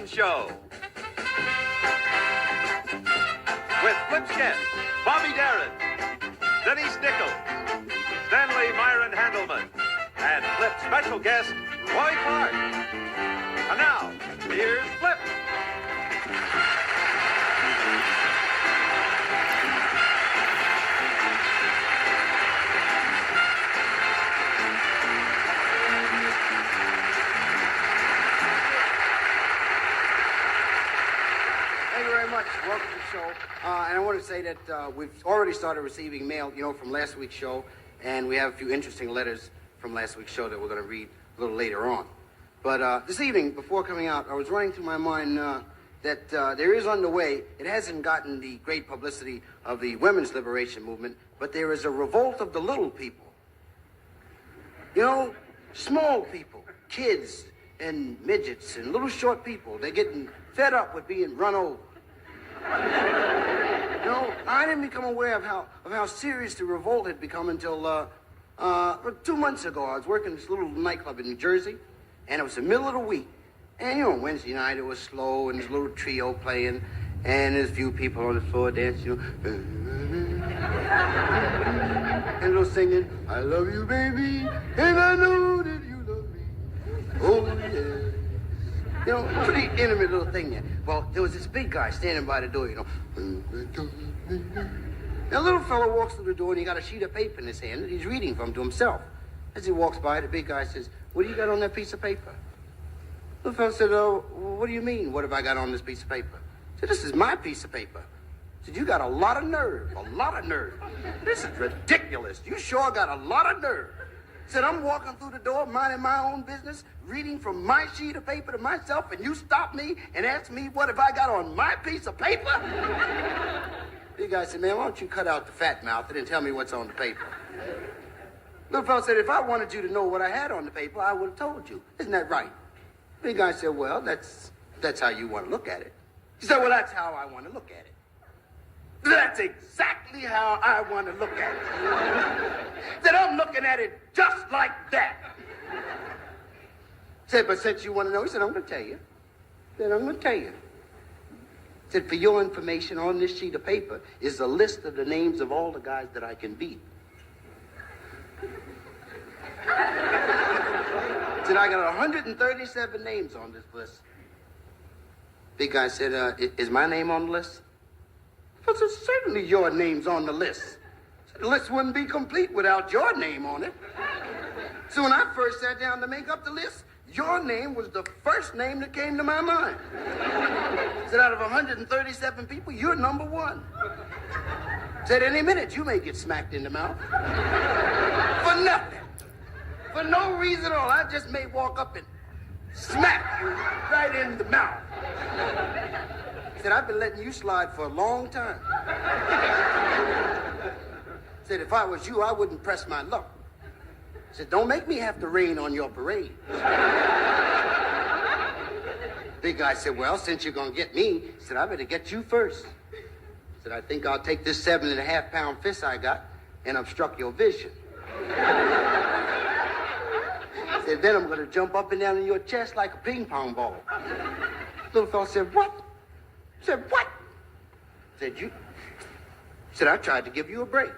Show. With Flip's guests, Bobby Darin, Denise, Stanley Myron Handleman, and Flip's special guest, Roy Clark. And now, here's Flip. Welcome to the show. And I want to say that we've already started receiving mail, from last week's show, and we have a few interesting letters from last week's show that we're going to read a little later on. But this evening, before coming out, I was running through my mind that there is underway. It hasn't gotten the great publicity of the women's liberation movement, but there is a revolt of the little people. Small people, kids and midgets and little short people. They're getting fed up with being run over. I didn't become aware of how serious the revolt had become until 2 months ago. I was working at this little nightclub in New Jersey, and it was the middle of the week. And, Wednesday night it was slow, and this little trio playing, and there's a few people on the floor dancing, and they're singing, I love you, baby, and I know that you love me. Oh, yeah. Pretty intimate little thing there. Well, there was this big guy standing by the door, Now, a little fellow walks through the door, and he got a sheet of paper in his hand that he's reading from to himself. As he walks by, the big guy says, what do you got on that piece of paper? The little fellow said, oh, what do you mean, what have I got on this piece of paper? I said, this is my piece of paper. I said, you got a lot of nerve, a lot of nerve. This is ridiculous. You sure got a lot of nerve. Said, I'm walking through the door, minding my own business, reading from my sheet of paper to myself, and you stop me and ask me what have I got on my piece of paper? The guy said, man, why don't you cut out the fat mouth and then tell me what's on the paper? Little fellow said, if I wanted you to know what I had on the paper, I would have told you. Isn't that right? The guy said, well, that's how you want to look at it. He said, well, that's how I want to look at it. That's exactly how I want to look at it. Said, I'm looking at it just like that. Said, but since you want to know, he said, I'm going to tell you. Said, I'm going to tell you. Said, for your information, on this sheet of paper is a list of the names of all the guys that I can beat. Said, I got 137 names on this list. Big guy said, is my name on the list? I said, certainly your name's on the list. The list wouldn't be complete without your name on it. So when I first sat down to make up the list, your name was the first name that came to my mind. Said, out of 137 people, you're number one. Said, any minute you may get smacked in the mouth. For nothing. For no reason at all. I just may walk up and smack you right in the mouth. Said, I've been letting you slide for a long time. Said, if I was you, I wouldn't press my luck. Said, don't make me have to rain on your parade. Big guy said, well, since you're going to get me, said, I better get you first. Said, I think I'll take this 7.5-pound fist I got and obstruct your vision. Said, then I'm going to jump up and down in your chest like a ping pong ball. Little fellow said, what? Said, what? Said, you? Said, I tried to give you a break.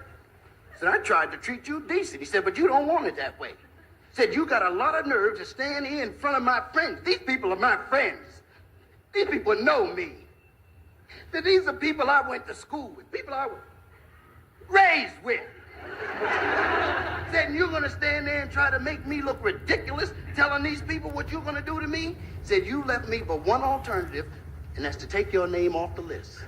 Said, I tried to treat you decent. He said, but you don't want it that way. Said, you got a lot of nerve to stand here in front of my friends. These people are my friends. These people know me. Said, these are people I went to school with, people I was raised with. Said, and you're going to stand there and try to make me look ridiculous telling these people what you're going to do to me? Said, you left me but one alternative, and that's to take your name off the list.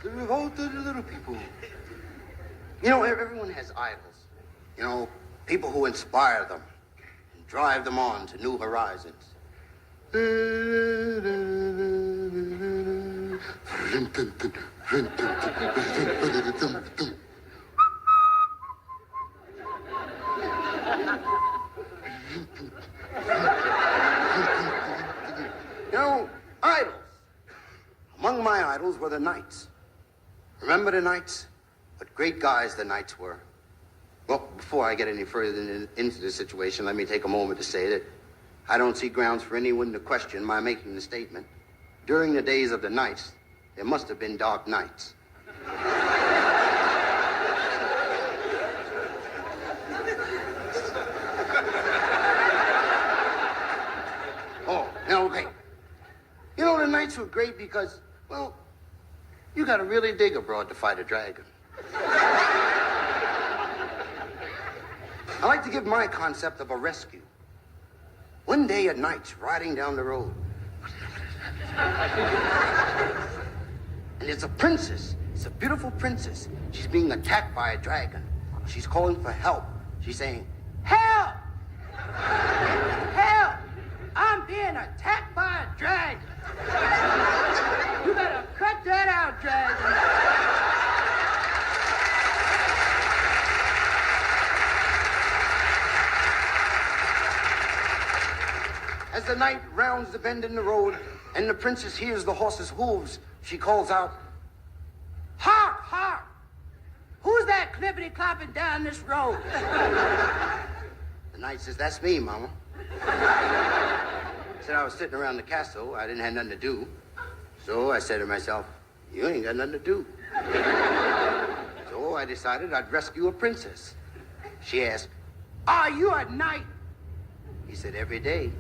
The revolt of the little people. Everyone has idols. People who inspire them and drive them on to new horizons. Among my idols were the knights. Remember the knights? What great guys the knights were. Well, before I get any further into the situation, let me take a moment to say that I don't see grounds for anyone to question my making the statement. During the days of the knights, there must have been dark nights. Oh, now, okay. You know, the knights were great because, well, you gotta really dig abroad to fight a dragon. I like to give my concept of a rescue. One day at night, riding down the road, and it's a princess. It's a beautiful princess. She's being attacked by a dragon. She's calling for help. She's saying, "Help! Help! I'm being attacked by a dragon. You better cut that out, dragon." As the knight rounds the bend in the road and the princess hears the horse's hooves, she calls out, "Hark, hark! Who's that clippity-clopping down this road?" The knight says, "That's me, Mama." Said I was sitting around the castle. I didn't have nothing to do. So I said to myself, "You ain't got nothing to do." So I decided I'd rescue a princess. She asked, "Are you a knight?" He said, "Every day."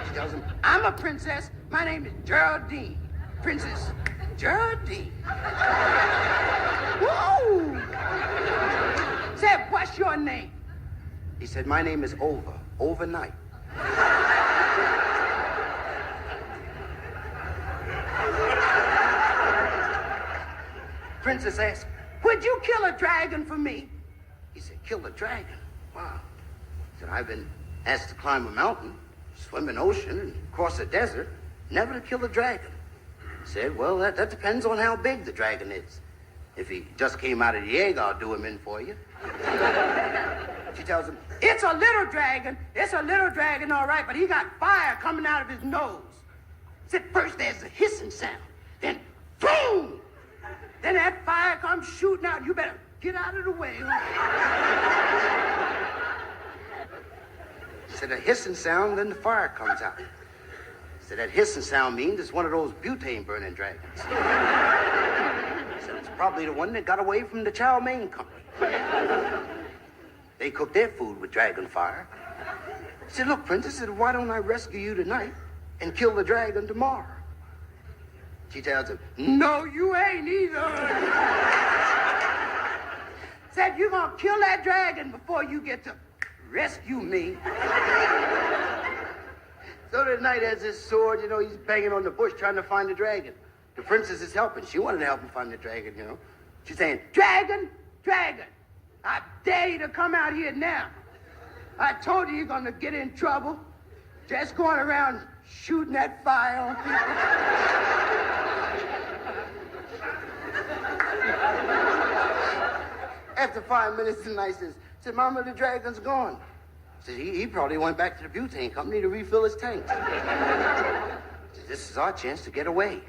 She tells him, "I'm a princess. My name is Geraldine. Princess Geraldine." Whoa! Said, "What's your name?" He said, "My name is Overnight." Princess asked, "Would you kill a dragon for me?" He said, "Kill a dragon? Wow." He said, "I've been asked to climb a mountain, swim an ocean, and cross a desert, never to kill a dragon." He said, "Well, that depends on how big the dragon is. If he just came out of the egg, I'll do him in for you." She tells him, "It's a little dragon. It's a little dragon, all right, but he got fire coming out of his nose." Said, "First there's a hissing sound, then boom! Then that fire comes shooting out. You better get out of the way." Said, "A hissing sound, then the fire comes out." Said, "That hissing sound means it's one of those butane burning dragons." Said, "It's probably the one that got away from the chow mein company. They cook their food with dragon fire." He said, "Look, Princess, why don't I rescue you tonight and kill the dragon tomorrow?" She tells him, "No, you ain't either." Said, "You're gonna kill that dragon before you get to rescue me." So the knight has his sword, you know, he's banging on the bush trying to find the dragon. The princess is helping. She wanted to help him find the dragon, you know. She's saying, "Dragon, dragon, I dare you to come out here now. I told you you're going to get in trouble. Just going around shooting that fire on people." After 5 minutes, the knight said, "Mama, the dragon's gone." Said, he probably went back to the butane company to refill his tank." Said, "This is our chance to get away."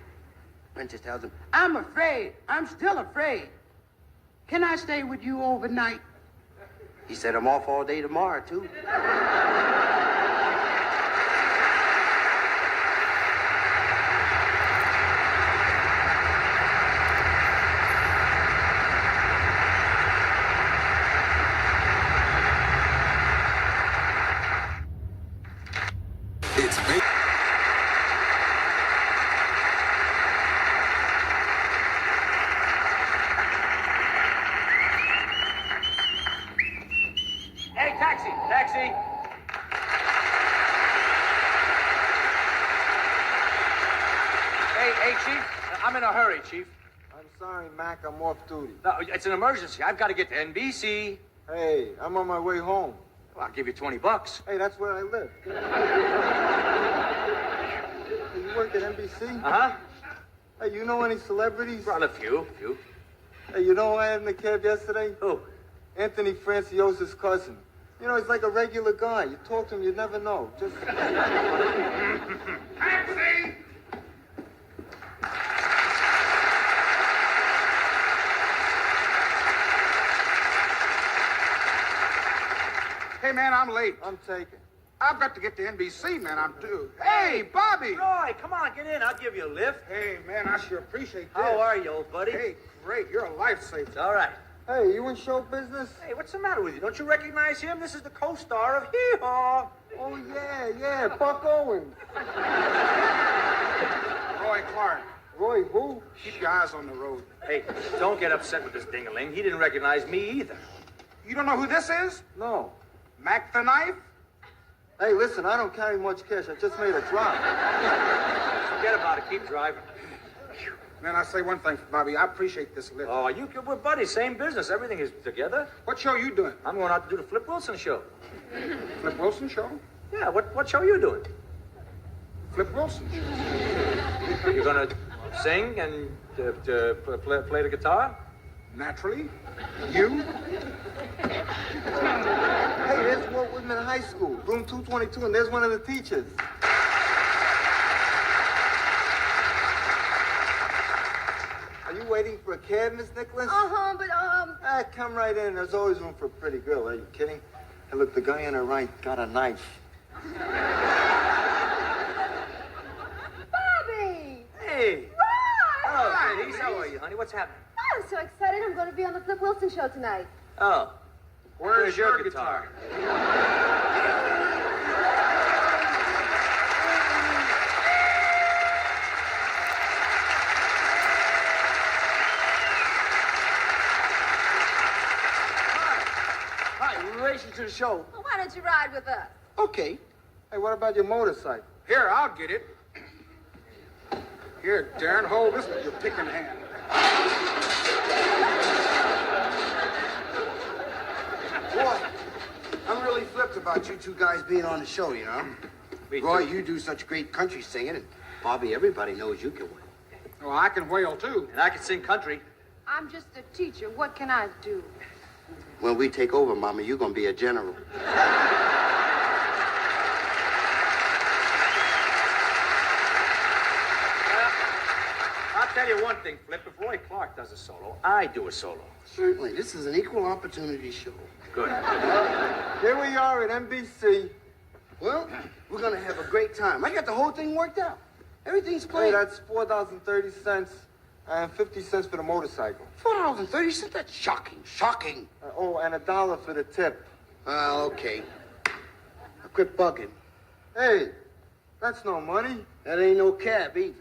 Princess tells him, "I'm afraid. I'm still afraid. Can I stay with you overnight?" He said, "I'm off all day tomorrow, too." Taxi! Hey, Chief. I'm in a hurry, Chief. I'm sorry, Mac. I'm off duty. No, it's an emergency. I've got to get to NBC. Hey, I'm on my way home. Well, I'll give you $20. Hey, that's where I live. You work at NBC? Uh-huh. Hey, you know any celebrities? Brought a few. Hey, you know who I had in the cab yesterday? Who? Anthony Franciosa's cousin. You know, he's like a regular guy. You talk to him, you'd never know. Just... Taxi! Hey, man, I'm late. I'm taking. I've got to get to NBC, man. I'm due. Hey, Bobby! Roy, come on, get in. I'll give you a lift. Hey, man, I sure appreciate this. How are you, old buddy? Hey, great. You're a lifesaver. All right. Hey, you in show business? Hey, what's the matter with you? Don't you recognize him? This is the co-star of Hee Haw. Oh, yeah, Buck Owens. Roy Clark. Roy, who? Keep your eyes on the road. Hey, don't get upset with this ding-a-ling. He didn't recognize me either. You don't know who this is? No. Mac the Knife? Hey, listen, I don't carry much cash. I just made a drop. Forget about it. Keep driving. Man, I say one thing, Bobby. I appreciate this lift. Oh, we're buddies. Same business. Everything is together. What show you doing? I'm going out to do the Flip Wilson show. Flip Wilson show? Yeah, what show are you doing? Flip Wilson show. You're going to sing and play the guitar? Naturally. You? Hey, there's Walt Whitman High School, room 222, and there's one of the teachers. Are you waiting for a cab, Miss Nicholas? Uh-huh, but, Come right in. There's always room for a pretty girl. Are you kidding? Hey, look, the guy on the right got a knife. Bobby! Hey! Right! Oh, Denise, how are you, honey? What's happening? I'm so excited. I'm going to be on the Flip Wilson show tonight. Oh. Where's your guitar? Hi, in relation to the show. Well, why don't you ride with us? Okay. Hey, what about your motorcycle? Here, I'll get it. Here, Darin, hold this with your picking hand. Boy, I'm really flipped about you two guys being on the show, you know? Me too. Roy, you do such great country singing, and Bobby, everybody knows you can win. Oh, I can whale, too. And I can sing country. I'm just a teacher. What can I do? When we take over, Mama, you're gonna be a general. I'll tell you one thing, Flip. If Roy Clark does a solo, I do a solo. Certainly, this is an equal opportunity show. Good. Here we are at NBC. Well, we're gonna have a great time. I got the whole thing worked out. Everything's Hey, played. that's $4.30 and 50 cents for the motorcycle. $4.30. That's shocking. Shocking. Oh, and $1 for the tip. Okay. Now quit bugging. Hey, that's no money. That ain't no cab either.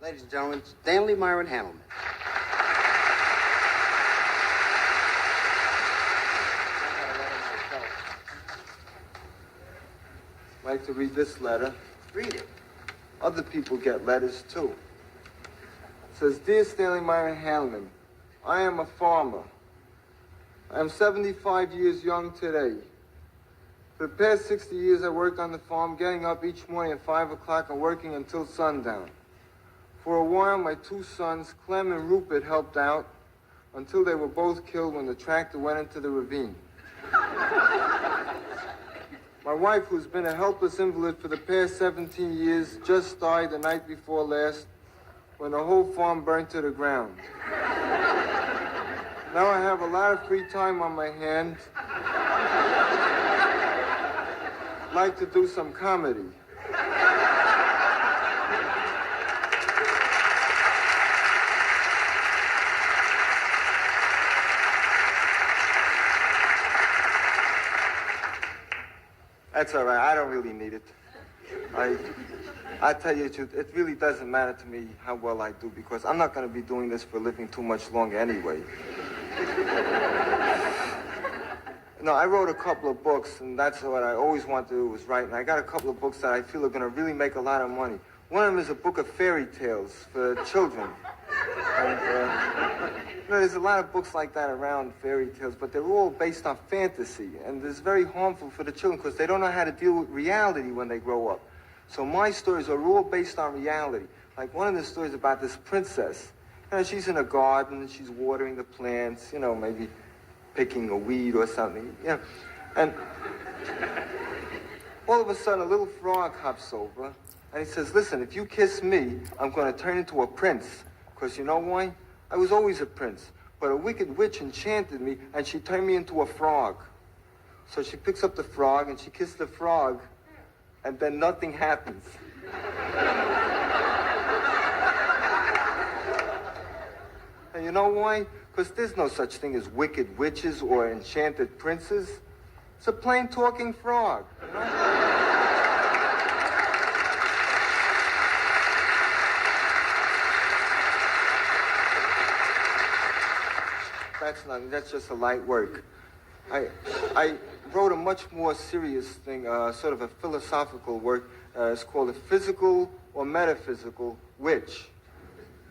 Ladies and gentlemen, Stanley Myron Handleman. I'd like to read this letter. Read it. Other people get letters, too. It says, Dear Stanley Myron Handleman, I am a farmer. I am 75 years young today. For the past 60 years, I worked on the farm, getting up each morning at 5 o'clock and working until sundown. For a while, my two sons, Clem and Rupert, helped out until they were both killed when the tractor went into the ravine. My wife, who's been a helpless invalid for the past 17 years, just died the night before last when the whole farm burned to the ground. Now I have a lot of free time on my hands. I'd like to do some comedy. That's all right. I don't really need it. I tell you the truth, it really doesn't matter to me how well I do because I'm not going to be doing this for a living too much longer anyway. No, I wrote a couple of books, and that's what I always wanted to do was write. And I got a couple of books that I feel are going to really make a lot of money. One of them is a book of fairy tales for children. And, there's a lot of books like that around, fairy tales, but they're all based on fantasy, and it's very harmful for the children because they don't know how to deal with reality when they grow up. So my stories are all based on reality. Like one of the stories about this princess. She's in a garden, and she's watering the plants, maybe picking a weed or something, And all of a sudden, a little frog hops over, and he says, listen, if you kiss me, I'm going to turn into a prince. Because you know why? I was always a prince, but a wicked witch enchanted me, and she turned me into a frog. So she picks up the frog, and she kisses the frog, and then nothing happens. And you know why? Because there's no such thing as wicked witches or enchanted princes. It's a plain talking frog, you know? That's nothing. That's just a light work. I wrote a much more serious thing, sort of a philosophical work. It's called A Physical or Metaphysical Witch.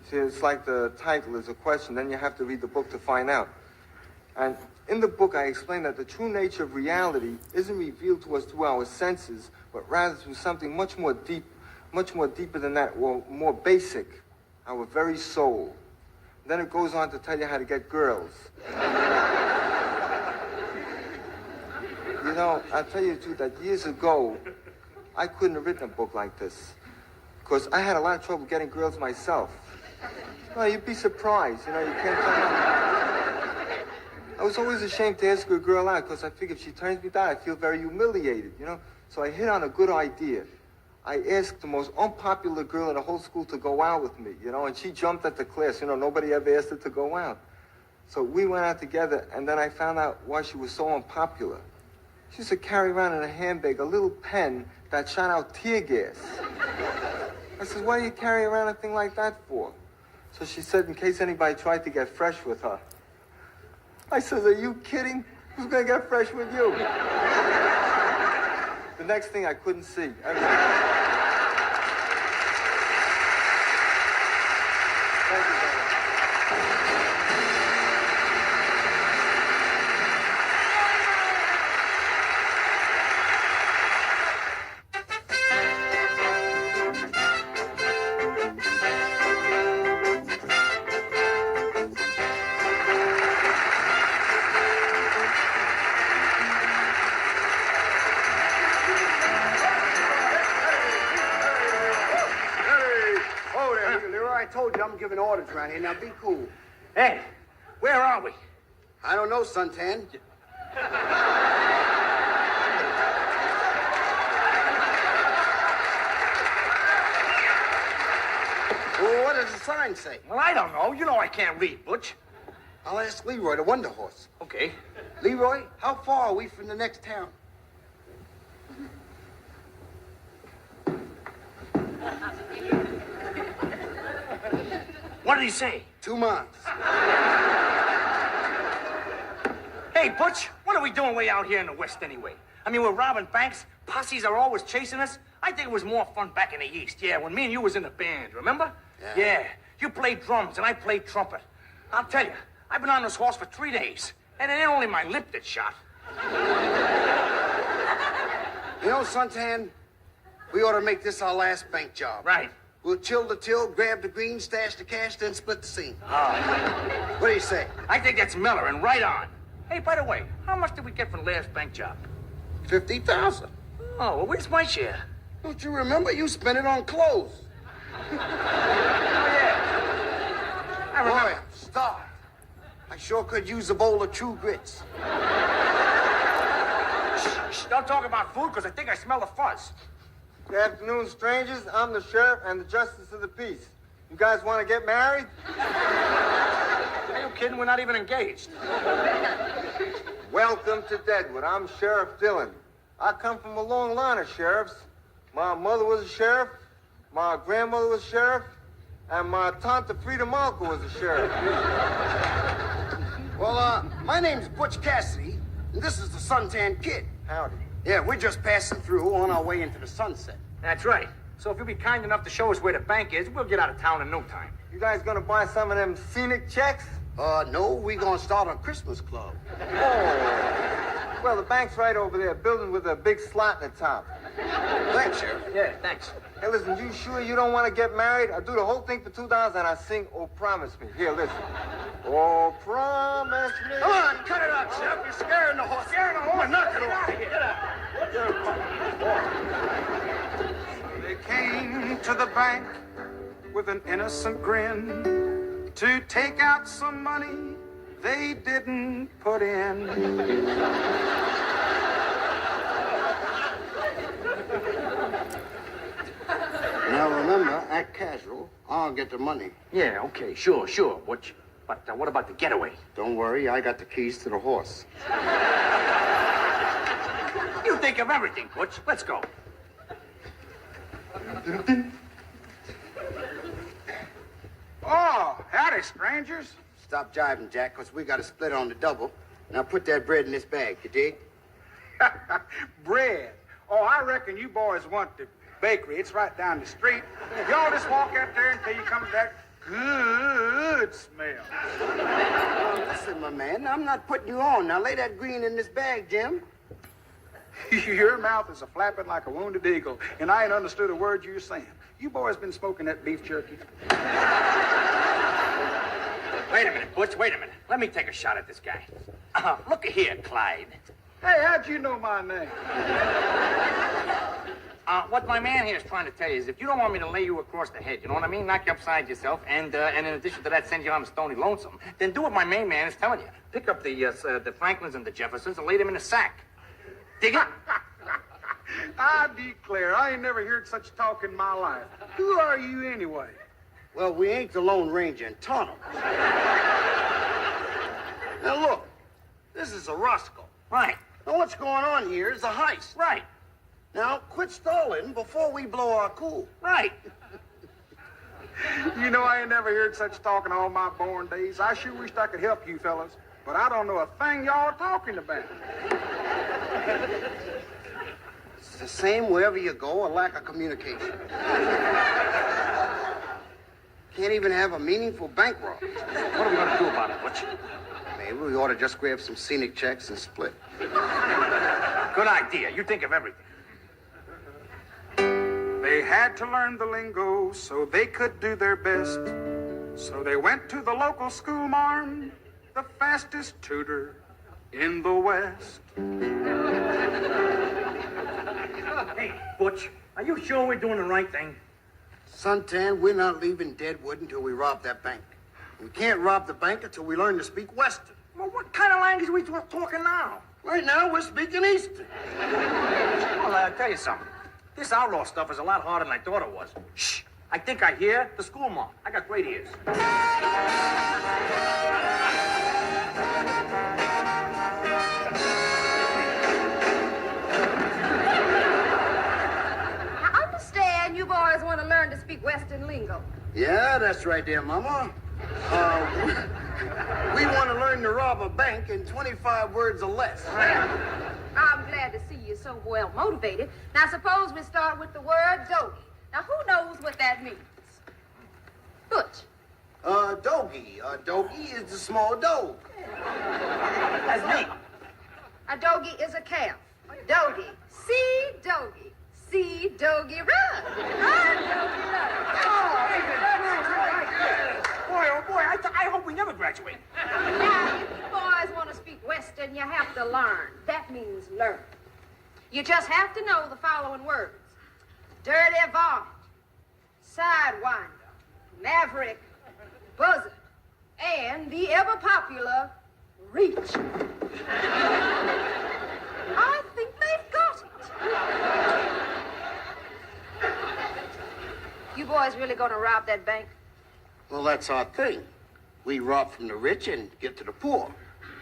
See, it's like the title is a question. Then you have to read the book to find out. And in the book, I explain that the true nature of reality isn't revealed to us through our senses, but rather through something much more deeper than that, or more basic, our very soul. Then it goes on to tell you how to get girls. You know, I'll tell you the truth, that years ago, I couldn't have written a book like this. Because I had a lot of trouble getting girls myself. Well, you'd be surprised, you know, you can't tell me. I was always ashamed to ask a girl out, because I figured if she turns me down, I feel very humiliated, you know? So I hit on a good idea. I asked the most unpopular girl in the whole school to go out with me, you know, and she jumped at the class. You know, nobody ever asked her to go out. So we went out together, and then I found out why she was so unpopular. She used to carry around in a handbag a little pen that shot out tear gas. I said, why do you carry around a thing like that for? So she said, in case anybody tried to get fresh with her. I said, are you kidding? Who's going to get fresh with you? The next thing I couldn't see. Thank you, I'm giving orders around here. Now be cool. Hey, where are we? I don't know, Suntan. Well, what does the sign say? Well, I don't know. You know I can't read, Butch. I'll ask Leroy, the Wonder Horse. Okay. Leroy, how far are we from the next town? What did he say? 2 miles. Hey, Butch, what are we doing way out here in the West anyway? I mean, we're robbing banks. Posses are always chasing us. I think it was more fun back in the East. Yeah, when me and you was in the band, remember? Yeah. You played drums and I played trumpet. I'll tell you, I've been on this horse for 3 days, and it ain't only my lip that's shot. You know, Suntan, we ought to make this our last bank job. Right. We'll chill the till, grab the green, stash the cash, then split the scene. Oh. What do you say? I think that's Miller, and right on. Hey, by the way, how much did we get from the last bank job? 50,000. Oh, well, where's my share? Don't you remember? You spent it on clothes. Oh, yeah. I remember. Boy, I'm starved. I sure could use a bowl of True Grits. Shh, don't talk about food, because I think I smell the fuzz. Good afternoon, strangers. I'm the sheriff and the justice of the peace. You guys want to get married? Are you kidding? We're not even engaged. Welcome to Deadwood. I'm Sheriff Dillon. I come from a long line of sheriffs. My mother was a sheriff, my grandmother was a sheriff, and my Tante Frida Malka was a sheriff. Well, my name's Butch Cassidy, and this is the Suntan Kid. Howdy. Yeah, we're just passing through on our way into the sunset. That's right. So if you'll be kind enough to show us where the bank is, we'll get out of town in no time. You guys gonna buy some of them scenic checks? No, we gonna start a Christmas club. Oh. Well, the bank's right over there, a building with a big slot in the top. Thanks, Sheriff. Yeah, thanks. Hey, listen, you sure you don't want to get married? I do the whole thing for $2 and I sing Oh Promise Me. Here, listen. Oh, promise me. Come on, cut it out, Sheriff. You're scaring the horse. Scaring the horse. Knock it off. They came to the bank with an innocent grin. to take out some money they didn't put in. Now remember, act casual. I'll get the money. Yeah, okay, sure, Butch. But what about the getaway? Don't worry, I got the keys to the horse. You think of everything, Butch. Let's go. Oh, howdy, strangers. Stop jiving, Jack, because we got to split on the double. Now put that bread in this bag, you dig? Bread. Oh, I reckon you boys want the bakery. It's right down the street. Y'all just walk out there until you come to that good smell. Listen, my man, I'm not putting you on. Now lay that green in this bag, Jim. Your mouth is a-flapping like a wounded eagle, and I ain't understood a word you're saying. You boys been smoking that beef jerky? Wait a minute, Butch, wait a minute. Let me take a shot at this guy. Look here, Clyde. Hey, how'd you know my name? What my man here is trying to tell you is if you don't want me to lay you across the head, you know what I mean? Knock you upside yourself, and in addition to that, send you home stony lonesome, then do what my main man is telling you. Pick up the Franklins and the Jeffersons and lay them in a sack. Dig it? I declare, I ain't never heard such talk in my life. Who are you anyway? Well, we ain't the Lone Ranger in tunnels. Now look, this is a Roscoe. Right, Now what's going on here is a heist. right, Now quit stalling before we blow our cool. right. You know, I ain't never heard such talk in all my born days. I sure wished I could help you fellas, but I don't know a thing y'all are talking about. It's the same wherever you go, a lack of communication. Can't even have a meaningful bank rob. What are we going to do about it, Butch? Maybe we ought to just grab some scenic checks and split. Good idea. You think of everything. They had to learn the lingo so they could do their best. So they went to the local school marm, the fastest tutor in the West. Hey, Butch, are you sure we're doing the right thing? Suntan, we're not leaving Deadwood until we rob that bank. We can't rob the bank until we learn to speak Western. Well, what kind of language are we talking now? Right now, we're speaking Eastern. Well, I'll tell you something. This outlaw stuff is a lot harder than I thought it was. Shh! I think I hear the school mom. I got great ears. I understand you boys want to learn to speak Western lingo. Yeah, that's right there, Mama. We want to learn to rob a bank in 25 words or less. I'm glad to see you so well motivated. Now, suppose we start with the word doggy. Now, who knows what that means? Butch. Doggy. Doggy is the small dog. That's me. A doggy is a calf. Doggy. See doggy. See doggy run. Run, doggy, run. Boy, oh boy, I hope we never graduate. Now, if you boys want to speak Western, you have to learn. That means learn. You just have to know the following words. Dirty varmint, sidewinder, maverick, buzzard, and the ever-popular reach. I think they've got it. You boys really gonna rob that bank? Well, that's our thing. We rob from the rich and get to the poor.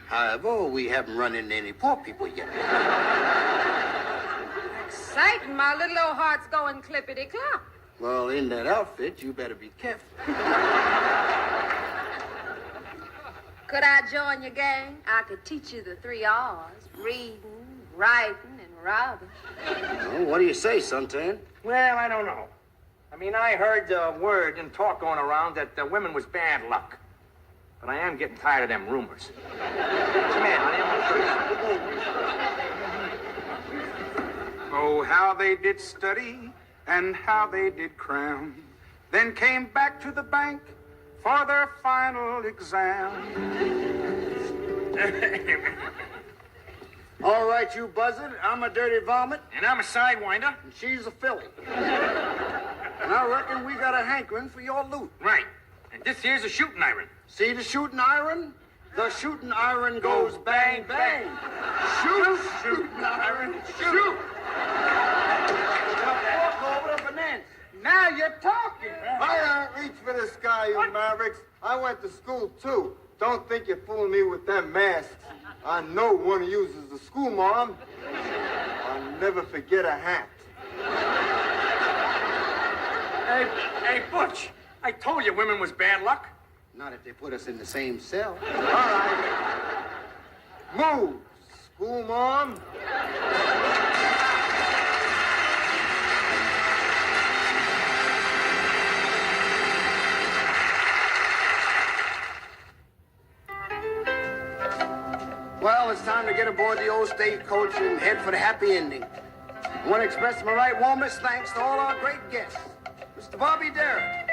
However, we haven't run into any poor people yet. Exciting, my little old heart's going clippity-clop. Well, in that outfit, you better be careful. Could I join your gang? I could teach you the 3 R's. Reading, writing, and robbing. Well, what do you say, Suntan? Well, I don't know. I mean, I heard word and talk going around that women was bad luck. But I am getting tired of them rumors. Come here, honey, I'm gonna show you. Oh, how they did study and how they did cram. Then came back to the bank for their final exam. All right, you buzzard. I'm a dirty varmint, And I'm a sidewinder. and she's a filly. And I reckon we got a hankering for your loot. Right. And This here's a shooting iron. See the shooting iron? The shooting iron goes bang, bang. Shoot, shooting iron, shoot. Now fork over the bananas. Now you're talking. I reach for the sky, you Mavericks. I went to school, too. Don't think you're fooling me with them masks. I know one of you is the school mom. I'll never forget a hat. Hey, Butch, I told you women was bad luck. Not if they put us in the same cell. All right. Move, school mom. Well, it's time to get aboard the old stagecoach and head for the happy ending. I want to express my right warmest thanks to all our great guests. Mr. Bobby Darin.